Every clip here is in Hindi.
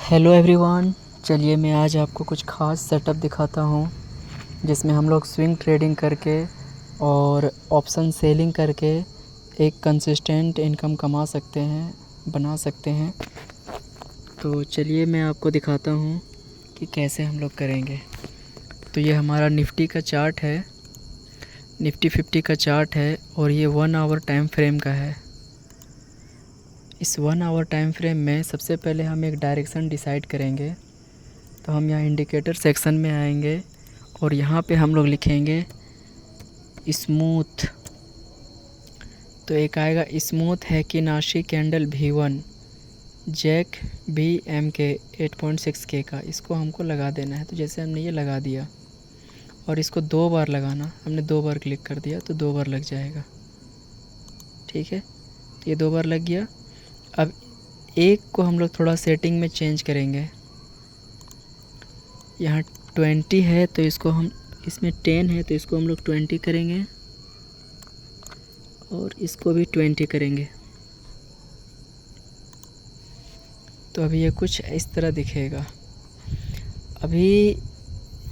हेलो एवरीवन, चलिए मैं आज आपको कुछ ख़ास सेटअप दिखाता हूँ जिसमें हम लोग स्विंग ट्रेडिंग करके और ऑप्शन सेलिंग करके एक कंसिस्टेंट इनकम कमा सकते हैं, बना सकते हैं। तो चलिए मैं आपको दिखाता हूँ कि कैसे हम लोग करेंगे। तो ये हमारा निफ्टी का चार्ट है, निफ्टी 50 का चार्ट है और ये 1 आवर टाइम फ्रेम का है। इस 1 आवर टाइम फ्रेम में सबसे पहले हम एक डायरेक्शन डिसाइड करेंगे। तो हम यहाँ इंडिकेटर सेक्शन में आएंगे और यहाँ पे हम लोग लिखेंगे स्मूथ। तो एक आएगा स्मूथ है कि नाशी candle V1 Jack BMK 8.6K का, इसको हमको लगा देना है। तो जैसे हमने ये लगा दिया और इसको 2 बार लगाना, हमने 2 बार क्लिक कर दिया तो 2 बार लग जाएगा। ठीक है, तो ये 2 बार लग गया। अब एक को हम लोग थोड़ा सेटिंग में चेंज करेंगे। यहाँ 20 है तो इसको हम, इसमें 10 है तो इसको हम लोग 20 करेंगे और इसको भी 20 करेंगे। तो अभी ये कुछ इस तरह दिखेगा। अभी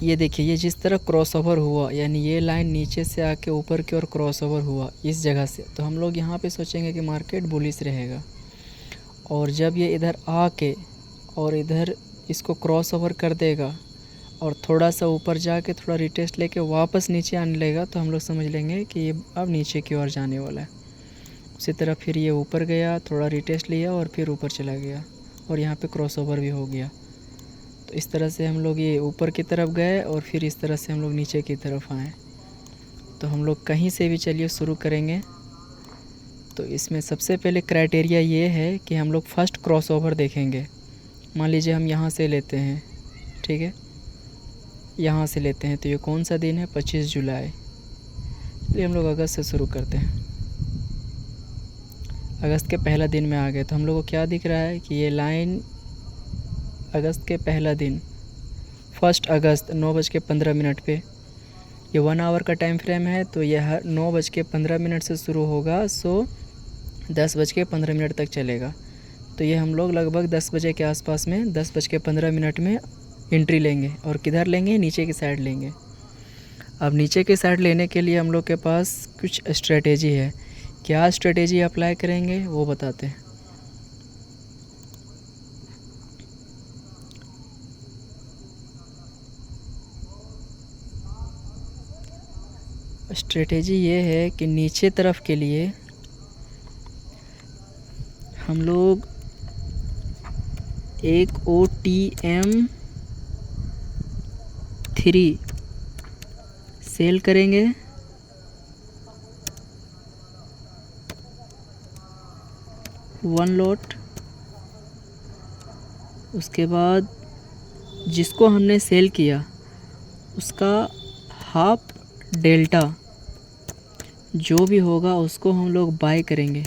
ये देखिए, ये जिस तरह क्रॉसओवर हुआ, यानी ये लाइन नीचे से आके ऊपर की ओर क्रॉसओवर हुआ इस जगह से, तो हम लोग यहाँ पे सोचेंगे कि मार्केट बुलिश रहेगा। और जब ये इधर आके और इधर इसको क्रॉसओवर कर देगा और थोड़ा सा ऊपर जाके थोड़ा रिटेस्ट लेके वापस नीचे आने लगेगा, तो हम लोग समझ लेंगे कि ये अब नीचे की ओर जाने वाला है। उसी तरह फिर ये ऊपर गया, थोड़ा रिटेस्ट लिया और फिर ऊपर चला गया और यहाँ पे क्रॉसओवर भी हो गया। तो इस तरह से हम लोग ये ऊपर की तरफ गए और फिर इस तरह से हम लोग नीचे की तरफ आए। तो हम लोग कहीं से भी चलिए शुरू करेंगे। तो इसमें सबसे पहले क्राइटेरिया ये है कि हम लोग फर्स्ट क्रॉसओवर देखेंगे। मान लीजिए हम यहाँ से लेते हैं, ठीक है, यहाँ से लेते हैं। तो ये कौन सा दिन है? 25 जुलाई। इसलिए हम लोग अगस्त से शुरू करते हैं। अगस्त के पहला दिन में आ गए तो हम लोग को क्या दिख रहा है कि ये लाइन अगस्त के पहला दिन 1 अगस्त 9:15 पे, ये 1 आवर का टाइम फ्रेम है। तो यह 9:15 से शुरू होगा, सो 10:15 तक चलेगा। तो ये हम लोग लगभग 10 बजे के आसपास में 10:15 में एंट्री लेंगे। और किधर लेंगे? नीचे की साइड लेंगे। अब नीचे की साइड लेने के लिए हम लोग के पास कुछ स्ट्रेटेजी है। क्या स्ट्रेटेजी अप्लाई करेंगे वो बताते हैं। स्ट्रेटेजी ये है कि नीचे तरफ के लिए हम लोग एक OTM3 सेल करेंगे। One lot. उसके बाद जिसको हमने सेल किया उसका हाफ डेल्टा जो भी होगा उसको हम लोग बाय करेंगे।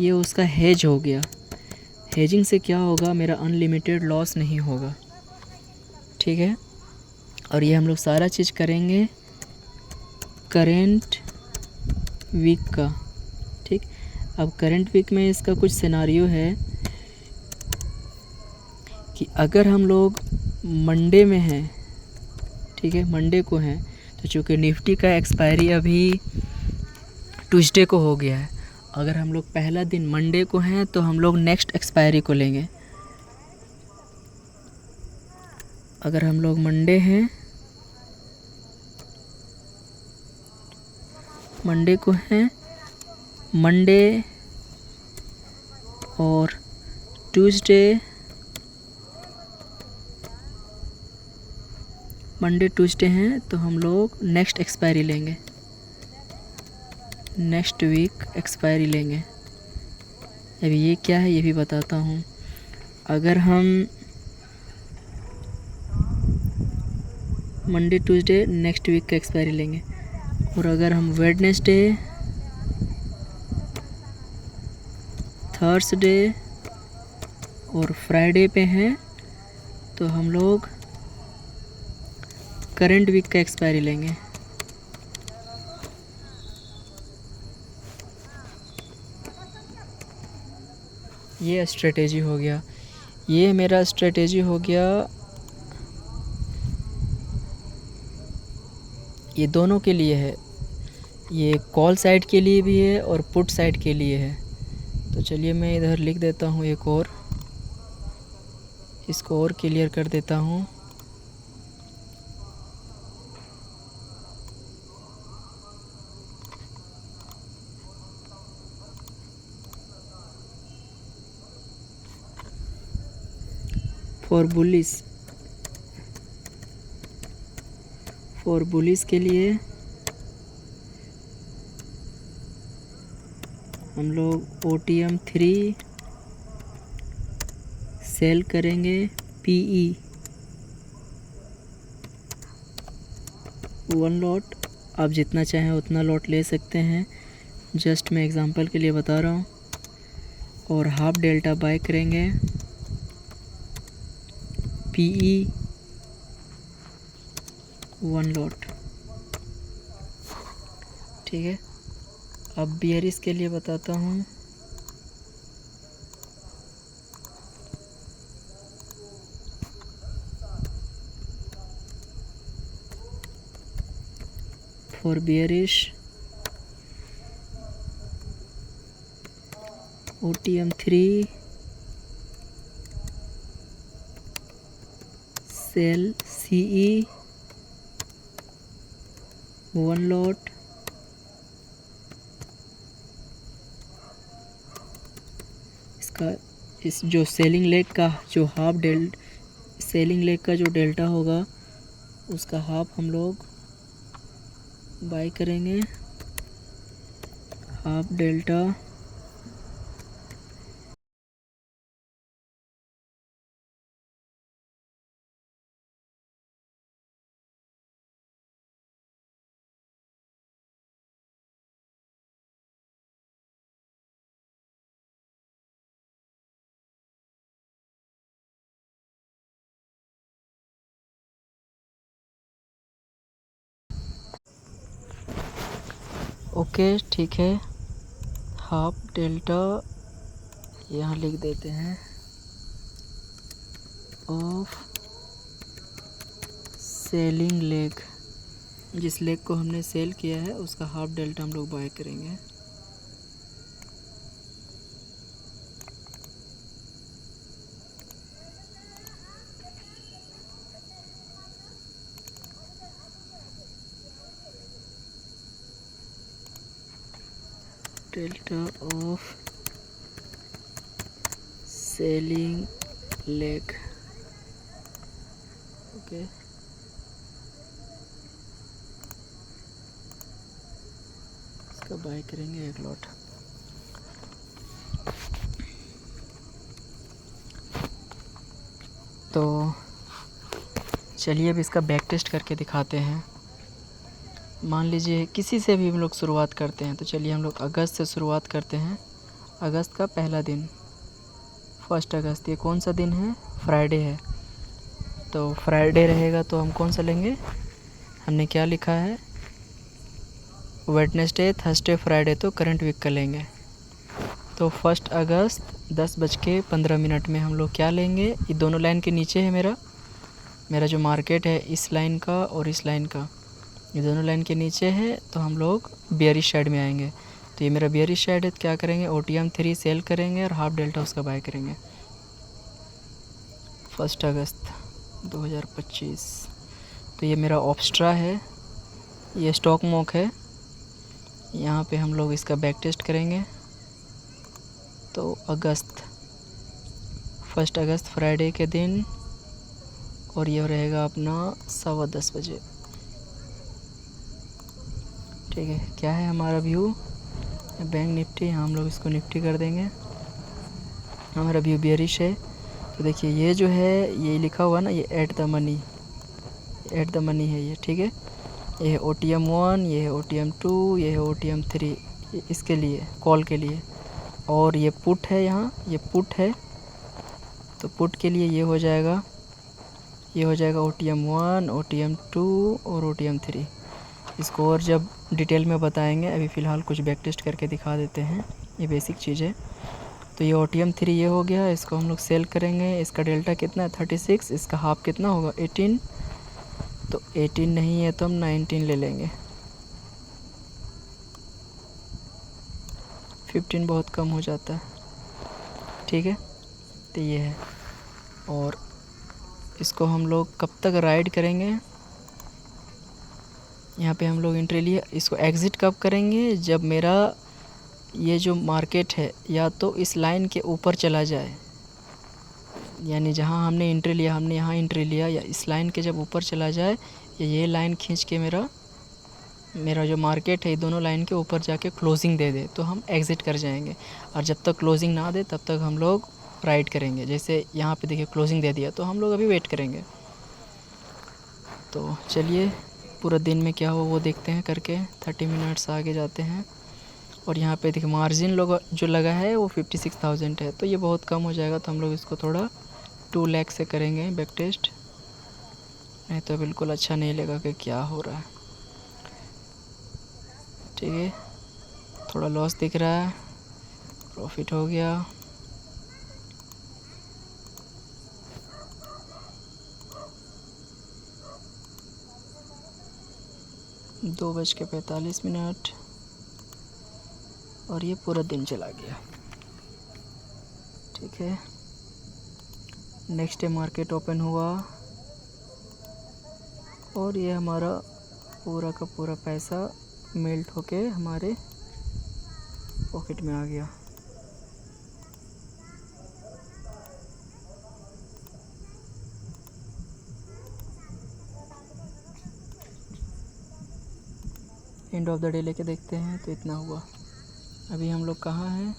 ये उसका हेज हो गया। हेजिंग से क्या होगा? मेरा अनलिमिटेड लॉस नहीं होगा। ठीक है, और ये हम लोग सारा चीज़ करेंगे करेंट वीक का। ठीक, अब करेंट वीक में इसका कुछ सिनारियो है कि अगर हम लोग मंडे में हैं, ठीक है, मंडे को हैं, तो चूँकि निफ्टी का एक्सपायरी अभी ट्यूसडे को हो गया है, अगर हम लोग पहला दिन मंडे को हैं तो हम लोग नेक्स्ट एक्सपायरी को लेंगे। अगर हम लोग मंडे हैं, मंडे को हैं, मंडे और ट्यूसडे, मंडे ट्यूसडे हैं तो हम लोग नेक्स्ट एक्सपायरी लेंगे, नेक्स्ट वीक एक्सपायरी लेंगे। अभी ये क्या है ये भी बताता हूँ। अगर हम मंडे ट्यूसडे नेक्स्ट वीक का एक्सपायरी लेंगे और अगर हम वेडनेसडे, थर्सडे और फ्राइडे पे हैं तो हम लोग करंट वीक का एक्सपायरी लेंगे। ये स्ट्रेटेजी हो गया, ये मेरा स्ट्रेटेजी हो गया। ये दोनों के लिए है, ये कॉल साइड के लिए भी है और पुट साइड के लिए है। तो चलिए मैं इधर लिख देता हूँ एक और, इसको और क्लियर कर देता हूँ। फॉर बुलिस के लिए हम लोग OTM 3 सेल करेंगे PE 1 लॉट। आप जितना चाहें उतना लॉट ले सकते हैं, जस्ट मैं एग्जांपल के लिए बता रहा हूँ। और हाफ डेल्टा बाय करेंगे PE 1 लॉट। ठीक है, अब बियरिश के लिए बताता हूँ। For bearish OTM 3 sell CE 1 lot. इसका इस जो सेलिंग लेग का जो सेलिंग लेग का जो डेल्टा होगा उसका हाफ हम लोग बाय करेंगे, हाफ डेल्टा ओके। ठीक है, हाफ डेल्टा यहाँ लिख देते हैं ऑफ सेलिंग लेग। जिस लेग को हमने सेल किया है उसका हाफ डेल्टा हम लोग बाय करेंगे। Delta of selling leg. Okay, इसका बाय करेंगे 1 लॉट। तो चलिए अब इसका बैक टेस्ट करके दिखाते हैं। मान लीजिए किसी से भी हम लोग शुरुआत करते हैं, तो चलिए हम लोग अगस्त से शुरुआत करते हैं। अगस्त का पहला दिन 1 अगस्त, ये कौन सा दिन है? फ्राइडे है। तो फ्राइडे रहेगा तो हम कौन सा लेंगे? हमने क्या लिखा है? वेडनेसडे, थर्सडे, फ्राइडे, तो करंट वीक का लेंगे। तो 1 अगस्त 10:15 में हम लोग क्या लेंगे? ये दोनों लाइन के नीचे है मेरा जो मार्केट है, इस लाइन का और इस लाइन का, ये दोनों लाइन के नीचे है। तो हम लोग बियरिश साइड में आएंगे। तो ये मेरा बियरिश साइड है, तो क्या करेंगे? OTM 3 सेल करेंगे और हाफ डेल्टा उसका बाय करेंगे। 1 अगस्त 2025। तो ये मेरा ऑप्स्ट्रा है, ये स्टॉक मॉक है। यहाँ पे हम लोग इसका बैक टेस्ट करेंगे। तो 1 अगस्त फ्राइडे के दिन, और ये रहेगा अपना 10:15 बजे। ठीक है, क्या है हमारा व्यू? बैंक निफ्टी, यहाँ हम लोग इसको निफ्टी कर देंगे। हमारा व्यू बियरिश है। तो देखिए ये जो है, ये लिखा हुआ ना, ये एट द मनी है ये। ठीक है, ये है OTM 1, ये है OTM 2, ये है OTM 3, ये इसके लिए कॉल के लिए। और ये पुट है, यहाँ ये पुट है। तो पुट के लिए ये हो जाएगा OTM 1, OTM 2 और OTM 3। इसको और जब डिटेल में बताएंगे, अभी फ़िलहाल कुछ बैक टेस्ट करके दिखा देते हैं। ये बेसिक चीज़ है। तो ये OTM3 ये हो गया, इसको हम लोग सेल करेंगे। इसका डेल्टा कितना है 36, इसका हाफ कितना होगा 18, तो 18 नहीं है तो हम 19 ले लेंगे। 15 बहुत कम हो जाता है, ठीक है। तो ये है, और इसको हम लोग कब तक राइड करेंगे, यहाँ पे हम लोग एंट्री लिया। इसको एग्ज़िट कब करेंगे, जब मेरा ये जो मार्केट है या तो इस लाइन के ऊपर चला जाए, यानी जहाँ हमने एंट्री लिया, हमने यहाँ एंट्री लिया, या इस लाइन के जब ऊपर चला जाए, या ये लाइन खींच के मेरा जो मार्केट है ये दोनों लाइन के ऊपर जाके क्लोजिंग दे दे, तो हम एग्ज़िट कर जाएंगे। और जब तक क्लोजिंग ना दे तब तक हम लोग राइड करेंगे। जैसे यहाँ पे देखिए क्लोजिंग दे दिया, तो हम लोग अभी वेट करेंगे। तो चलिए पूरा दिन में क्या हो वो देखते हैं करके। 30 मिनट्स आगे जाते हैं, और यहाँ पे देखिए मार्जिन लोग जो लगा है वो 56,000 है, तो ये बहुत कम हो जाएगा। तो हम लोग इसको थोड़ा 2 लाख से करेंगे बैक टेस्ट, नहीं तो बिल्कुल अच्छा नहीं लगा कि क्या हो रहा है। ठीक है, थोड़ा लॉस दिख रहा है, प्रॉफिट हो गया। दो बज के 45 मिनट, और ये पूरा दिन चला गया। ठीक है, नेक्स्ट डे मार्केट ओपन हुआ, और ये हमारा पूरा का पूरा पैसा मेल्ट होके हमारे पॉकेट में आ गया। एंड ऑफ द डे लेके देखते हैं, तो इतना हुआ। अभी हम लोग कहाँ हैं,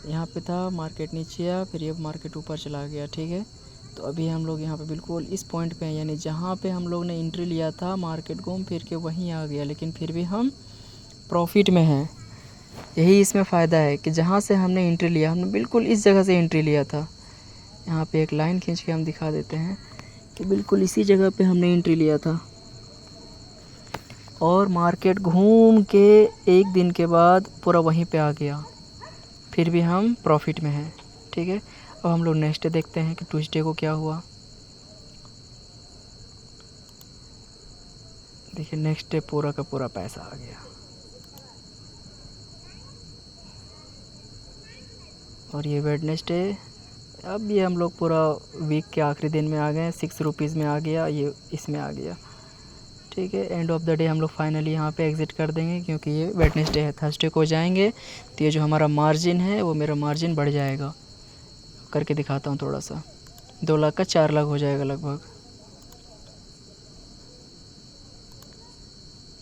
यहाँ पे था, मार्केट नीचे आया, फिर ये मार्केट ऊपर चला गया। ठीक है, तो अभी हम लोग यहाँ पे बिल्कुल इस पॉइंट पे हैं, यानी जहाँ पे हम लोग ने एंट्री लिया था, मार्केट घूम फिर के वहीं आ गया, लेकिन फिर भी हम प्रॉफिट में हैं। यही इसमें फ़ायदा है कि जहाँ से हमने एंट्री लिया, हमने बिल्कुल इस जगह से एंट्री लिया था। यहाँ पे एक लाइन खींच के हम दिखा देते हैं कि बिल्कुल इसी जगह पे हमने एंट्री लिया था, और मार्केट घूम के एक दिन के बाद पूरा वहीं पे आ गया, फिर भी हम प्रॉफिट में हैं। ठीक है, अब हम लोग नेक्स्ट डे देखते हैं कि ट्यूसडे को क्या हुआ। देखिए नेक्स्ट डे पूरा का पूरा पैसा आ गया, और ये वेडनेसडे, अब ये हम लोग पूरा वीक के आखिरी दिन में आ गए, 6 रुपीज़ में आ गया, ये इसमें आ गया। ठीक है, एंड ऑफ द डे हम लोग फाइनली यहाँ पे एग्ज़िट कर देंगे, क्योंकि ये वेडनेसडे है। थर्सडे को जाएंगे तो ये जो हमारा मार्जिन है वो मेरा मार्जिन बढ़ जाएगा। करके दिखाता हूँ थोड़ा सा, 2 लाख का 4 लाख हो जाएगा लगभग।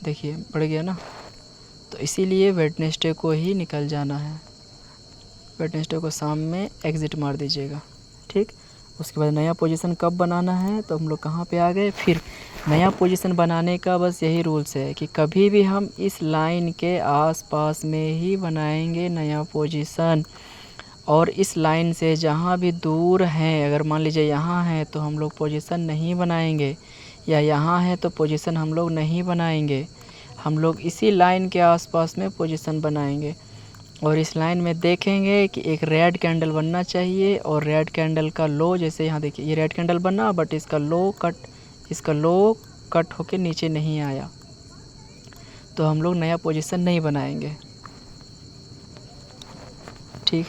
देखिए बढ़ गया ना, तो इसीलिए वेडनेसडे को ही निकल जाना है। वेडनेसडे को शाम में एग्ज़िट मार दीजिएगा। ठीक, उसके बाद नया पोजीशन कब बनाना है, तो हम लोग कहाँ पे आ गए, फिर नया पोजीशन बनाने का बस यही रूल्स है कि कभी भी हम इस लाइन के आसपास में ही बनाएंगे नया पोजीशन, और इस लाइन से जहाँ भी दूर हैं, अगर मान लीजिए यहाँ है तो हम लोग पोजीशन नहीं बनाएंगे, या यहाँ है तो पोजीशन हम लोग नहीं बनाएंगे, हम लोग इसी लाइन के आसपास में पोजीशन बनाएंगे। और इस लाइन में देखेंगे कि एक रेड कैंडल बनना चाहिए, और रेड कैंडल का लो, जैसे यहाँ देखिए ये रेड कैंडल बना, बट इसका लो कट होके नीचे नहीं आया, तो हम लोग नया पोजीशन नहीं बनाएंगे। ठीक,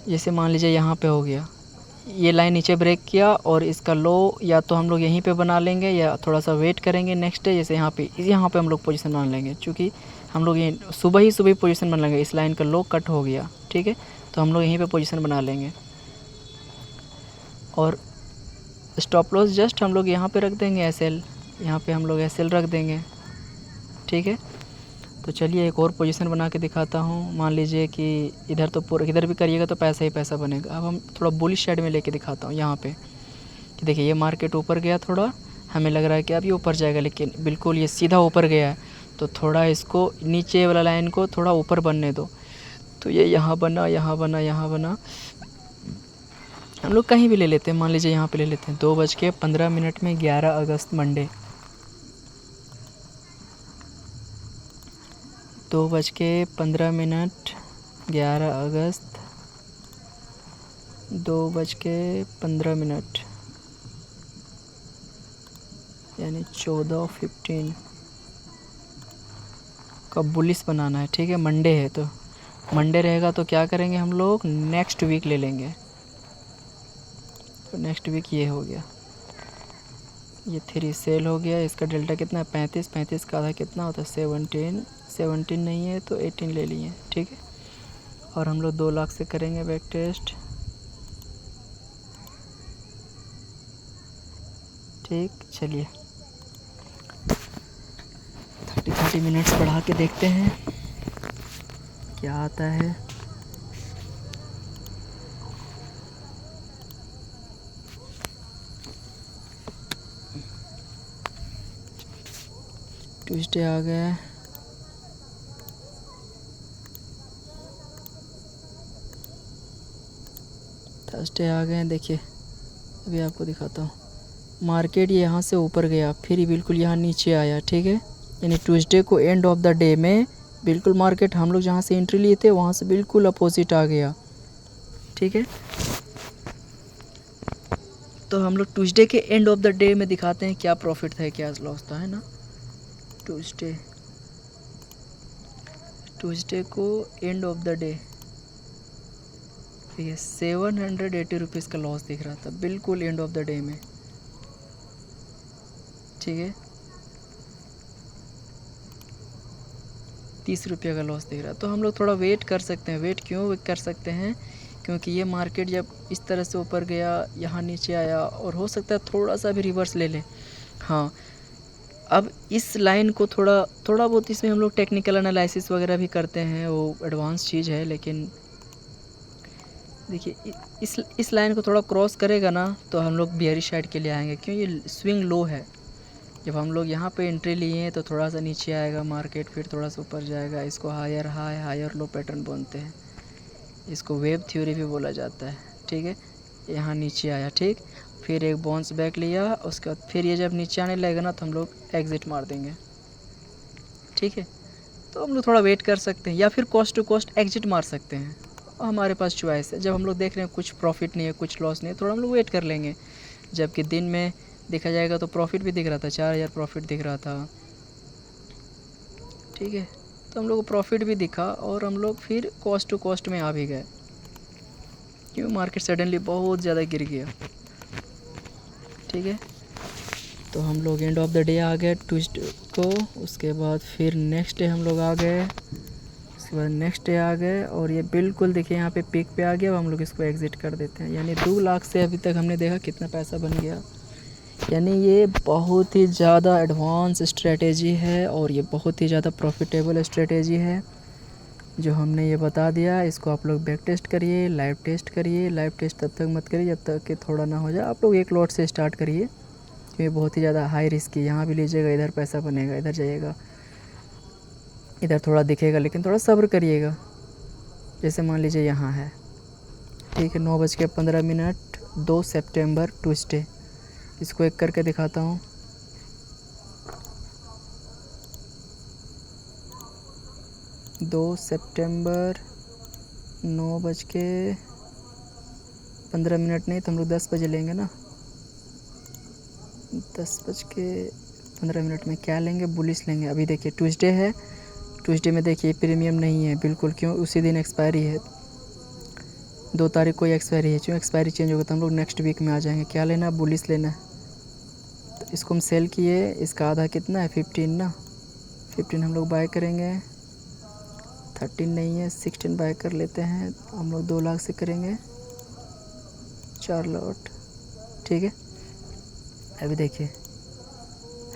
जैसे मान लीजिए यहाँ पे हो गया, ये लाइन नीचे ब्रेक किया, और इसका लो या तो हम लोग यहीं पे बना लेंगे, या थोड़ा सा वेट करेंगे नेक्स्ट डे। जैसे यहाँ पे हम लोग पोजीशन बना लेंगे, क्योंकि हम लोग ये सुबह पोजीशन बना लेंगे। इस लाइन का लो कट हो गया, ठीक है, तो हम लोग यहीं पे पोजीशन बना लेंगे, और स्टॉप लॉस जस्ट हम लोग यहाँ पे रख देंगे SL, यहाँ पे हम लोग SL रख देंगे। ठीक है, तो चलिए एक और पोजीशन बना के दिखाता हूँ। मान लीजिए कि इधर तो पूरा, इधर भी करिएगा तो पैसा ही पैसा बनेगा। अब हम थोड़ा बुलिश साइड में लेके दिखाता हूँ यहाँ पे, कि देखिए ये मार्केट ऊपर गया, थोड़ा हमें लग रहा है कि अब ये ऊपर जाएगा, लेकिन बिल्कुल ये सीधा ऊपर गया है, तो थोड़ा इसको नीचे वाला लाइन को थोड़ा ऊपर बनने दो। तो ये यहाँ बना, यहाँ बना, यहाँ बना, हम लोग कहीं भी ले लेते हैं, मान लीजिए यहाँ पे ले लेते हैं। 2:15 में 11 अगस्त मंडे, 2:15 11 अगस्त 2:15 यानी 14:15 का बुलिस बनाना है। ठीक है, मंडे है तो मंडे रहेगा तो क्या करेंगे हम लोग, नेक्स्ट वीक ले लेंगे। तो नेक्स्ट वीक ये हो गया, ये 3 सेल हो गया। इसका डेल्टा कितना है, 35। 35 का आधा कितना होता है, 17। 17 नहीं है तो 18 ले लिए। ठीक है, और हम लोग 2 लाख से करेंगे बैक टेस्ट। ठीक, चलिए 30 मिनट्स बढ़ा के देखते हैं क्या आता है। ट्यूसडे आ गया, थर्सडे आ गए। देखिए अभी आपको दिखाता हूँ, मार्केट यहाँ से ऊपर गया, फिर बिल्कुल यहाँ नीचे आया। ठीक है, यानी ट्यूसडे को एंड ऑफ द डे में बिल्कुल मार्केट हम लोग जहाँ से एंट्री लिए थे वहाँ से बिल्कुल अपोजिट आ गया। ठीक है, तो हम लोग ट्यूसडे के एंड ऑफ द डे में दिखाते हैं क्या प्रॉफिट था क्या लॉस था, है ना। ट्यूसडे को एंड ऑफ द डे, ठीक है, 780 रुपीज़ का लॉस दिख रहा था बिल्कुल एंड ऑफ द डे में। ठीक है, 30 रुपये का लॉस दिख रहा है। तो हम लोग थोड़ा वेट कर सकते हैं। वेट क्यों कर सकते हैं, क्योंकि ये मार्केट जब इस तरह से ऊपर गया, यहाँ नीचे आया और हो सकता है थोड़ा सा भी रिवर्स ले ले। हाँ, अब इस लाइन को थोड़ा बहुत इसमें हम लोग टेक्निकल एनालिसिस वगैरह भी करते हैं, वो एडवांस चीज़ है। लेकिन देखिए इस लाइन को थोड़ा क्रॉस करेगा ना तो हम लोग बियरिश साइड के लिए आएंगे, क्यों, ये स्विंग लो है। जब हम लोग यहाँ पे एंट्री लिए हैं तो थोड़ा सा नीचे आएगा मार्केट, फिर थोड़ा सा ऊपर जाएगा। इसको higher high higher low pattern बोलते हैं, इसको वेव थ्योरी भी बोला जाता है। ठीक है, यहाँ नीचे आया, ठीक, फिर एक बाउंस बैक लिया, उसके बाद फिर ये जब नीचे आने लगेगा ना तो हम लोग एग्ज़िट मार देंगे। ठीक है, तो हम लोग थोड़ा वेट कर सकते हैं या फिर कॉस्ट टू कॉस्ट एग्ज़िट मार सकते हैं, हमारे पास चॉइस है। जब हम लोग देख रहे हैं कुछ प्रॉफिट नहीं है, कुछ लॉस नहीं है, थोड़ा हम लोग वेट कर लेंगे। जबकि दिन में देखा जाएगा तो प्रॉफिट भी दिख रहा था, 4000 प्रॉफिट दिख रहा था। ठीक है, तो हम लोग को प्रॉफिट भी दिखा और हम लोग फिर कॉस्ट टू कॉस्ट में आ भी गए, क्यों, मार्केट सडनली बहुत ज़्यादा गिर गया। ठीक है, तो हम लोग एंड ऑफ द डे आ गए ट्यूसडे को। उसके बाद फिर नेक्स्ट डे हम लोग आ गए, उसके बाद नेक्स्ट डे आ गए और ये बिल्कुल देखिए यहाँ पे पीक पे आ गया। अब हम लोग इसको एग्ज़िट कर देते हैं। यानी 2 लाख से अभी तक हमने देखा कितना पैसा बन गया। यानी ये बहुत ही ज़्यादा एडवांस स्ट्रेटेजी है और ये बहुत ही ज़्यादा प्रॉफिटेबल स्ट्रेटेजी है जो हमने ये बता दिया। इसको आप लोग बैक टेस्ट करिए, लाइव टेस्ट करिए। लाइव टेस्ट तब तक मत करिए जब तक कि थोड़ा ना हो जाए। आप लोग एक लॉट से स्टार्ट करिए, क्योंकि बहुत ही ज़्यादा हाई रिस्क है। यहाँ भी लीजिएगा, इधर पैसा बनेगा, इधर जाइएगा, इधर थोड़ा दिखेगा, लेकिन थोड़ा सब्र करिएगा। जैसे मान लीजिए यहाँ है, ठीक है, 9:15 2 सितंबर ट्यूसडे। इसको एक करके दिखाता हूँ। दो सितंबर 9:15 नहीं तो हम लोग 10 बजे लेंगे ना, 10:15 में क्या लेंगे, बुलिस लेंगे। अभी देखिए ट्यूसडे है, ट्यूसडे में देखिए प्रीमियम नहीं है बिल्कुल, क्यों, उसी दिन एक्सपायरी है, 2 तारीख को ही एक्सपायरी है। क्यों एक्सपायरी चेंज होगा तो हम लोग नेक्स्ट वीक में आ जाएंगे। क्या लेना है, बुलिस लेना है। तो इसको हम सेल किए, इसका आधा कितना है, 15 ना, 15 हम लोग बाय करेंगे। 13 नहीं है, 16 बाय कर लेते हैं। हम लोग 2 लाख से करेंगे 4 लॉट। ठीक है, अभी देखिए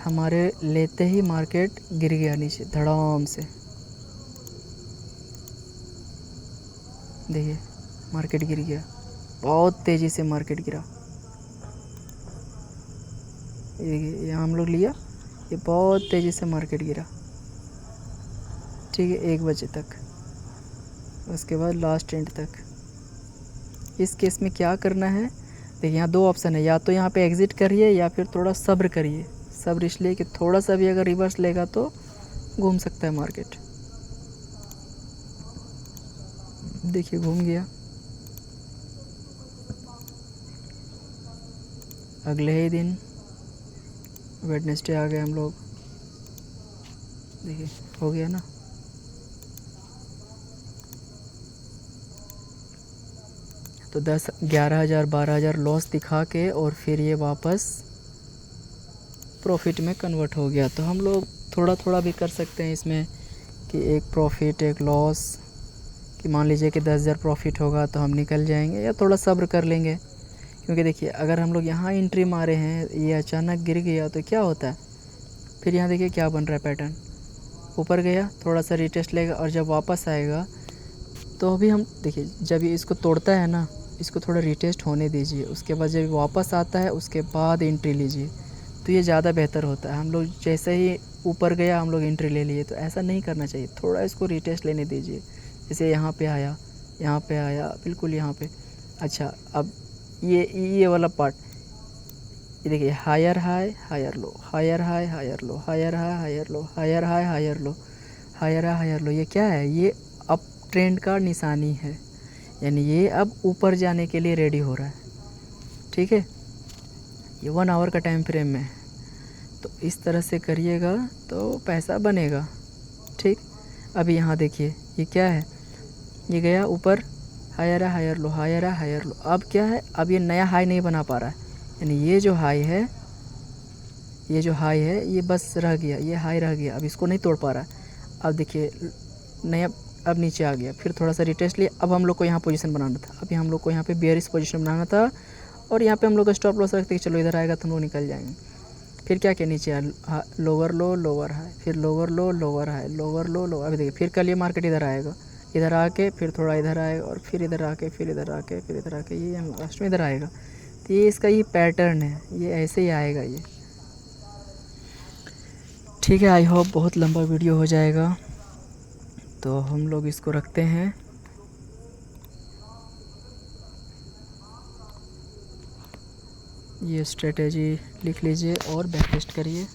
हमारे लेते ही मार्केट गिर गया नीचे धड़ाम से। देखिए मार्केट गिर गया, बहुत तेज़ी से मार्केट गिरा। ये हम लोग लिया, ये बहुत तेज़ी से मार्केट गिरा। ठीक है, 1 बजे तक, उसके बाद लास्ट एंड तक। इस केस में क्या करना है, देखिए यहाँ 2 ऑप्शन है, या तो यहाँ पे एग्ज़िट करिए या फिर थोड़ा सब्र करिए। सब्र इसलिए कि थोड़ा सा भी अगर रिवर्स लेगा तो घूम सकता है मार्केट। देखिए घूम गया। अगले ही दिन वेडनेसडे आ गए हम लोग, देखिए हो गया ना। तो 10 11,000 12,000 लॉस दिखा के और फिर ये वापस प्रॉफिट में कन्वर्ट हो गया। तो हम लोग थोड़ा थोड़ा भी कर सकते हैं इसमें कि एक प्रॉफिट एक लॉस, कि मान लीजिए कि 10,000 प्रॉफिट होगा तो हम निकल जाएंगे, या थोड़ा सब्र कर लेंगे। क्योंकि देखिए अगर हम लोग यहाँ एंट्री मारे हैं, ये अचानक गिर गया तो क्या होता है, फिर यहाँ देखिए क्या बन रहा है पैटर्न, ऊपर गया, थोड़ा सा रिटेस्ट लेगा और जब वापस आएगा तो अभी हम देखिए जब ये इसको तोड़ता है ना, इसको थोड़ा रिटेस्ट होने दीजिए, उसके बाद जब वापस आता है उसके बाद एंट्री लीजिए, तो ये ज़्यादा बेहतर होता है। हम लोग जैसे ही ऊपर गया हम लोग एंट्री ले लिए, तो ऐसा नहीं करना चाहिए, थोड़ा इसको रिटेस्ट लेने दीजिए। जैसे यहाँ पे आया, यहाँ पे आया, बिल्कुल यहाँ पे। अच्छा अब ये वाला पार्ट, ये देखिए higher high higher low, higher high higher low, higher high higher low, higher high higher low, higher high higher low, ये क्या है, ये अप ट्रेंड का निशानी है, यानी ये अब ऊपर जाने के लिए रेडी हो रहा है। ठीक है, ये 1 आवर का टाइम फ्रेम में है, तो इस तरह से करिएगा तो पैसा बनेगा। ठीक, अभी यहाँ देखिए ये क्या है, ये गया ऊपर, हायर है हायर लो, हायर है हायर लो, अब क्या है, अब ये नया हाई नहीं बना पा रहा है, यानी ये जो हाई है, ये जो हाई है ये बस रह गया, ये हाई रह गया, अब इसको नहीं तोड़ पा रहा है। अब देखिए नया, अब नीचे आ गया, फिर थोड़ा सा रिटेस्ट लिया, अब हम लोग को यहाँ पोजीशन बनाना था, अभी हम लोग को यहाँ पे बेयरिश पोजीशन बनाना था, और यहाँ पे हम लोग का स्टॉप लॉस रखते कि चलो इधर आएगा तो हम लोग निकल जाएंगे। फिर क्या किया, नीचे लोअर लो लोअर हाई, फिर lower low lower high, lower low low, अभी देखिए फिर कल ये मार्केट इधर आएगा, इधर आके फिर थोड़ा इधर आएगा, और फिर इधर आके फिर इधर आके फिर इधर आके ये लास्ट में इधर आएगा। तो ये इसका ये पैटर्न है, ये ऐसे ही आएगा ये। ठीक है, आई होप बहुत लंबा वीडियो हो जाएगा, तो हम लोग इसको रखते हैं। ये स्ट्रेटेजी लिख लीजिए और बैक टेस्ट करिए।